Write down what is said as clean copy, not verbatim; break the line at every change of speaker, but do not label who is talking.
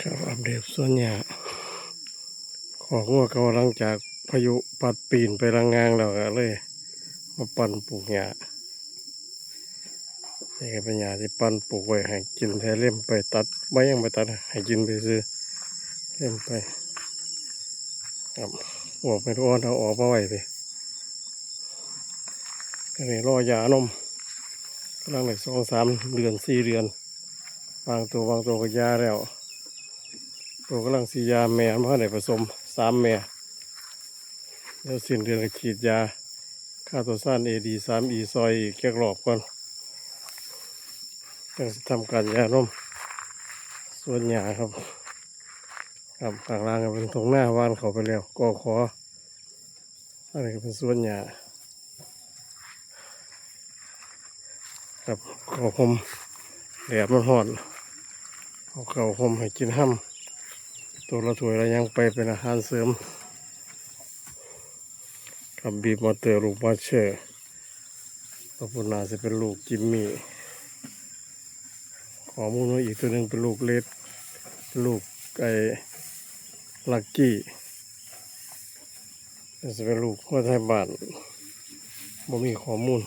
ครับอัปเดตส่วนใหญ่ของงัวเขาหลังจากพายุปัดปีนไปรังงางแล้วก็เลยมาปั่นปลูกหญ้านี่ก็เป็นหญ้าที่ปั่นปลูกไว้ให้กินแท้เล่มไปตัดไม่ยังไปตัดให้กินไปซื้อเล่มไปครับออกไปร้อนเอาออกมาไว้ไปก็เลยรอหญ้านมกำลังได้2-3 เดือน4 เดือนบางตัวก็ยาแล้วตัวกำลังสียาแม่มาได้ผสม3 แม่แล้วสิ้นเดือนก็ฉีดยาฆ่าตัวซ่านAD3 ซอยอีกแค่รอบก่อนยังจะทำการยานมส่วนหญ้าครับข้างล่างก็เป็นตรงหน้าวานเขาไปแล้วก็ขออะไรก็เป็นส่วนหญ้าครับเขาคมแดดมันร้อนเอาเขาคมให้กินห้ำตัวละถ้วยแล้วยังไปเป็นอาหารเสริมกับบีบมอเตอร์ลูกมาเชอร์ตัวปุ่นนาจะเป็นลูกจิมมี่ขอมูลอีกตัวหนึ่งเป็นลูกเลดลูกไก่ลักกี้จะเป็นลูกว่าไทยบ้านบ่มีข้อมูล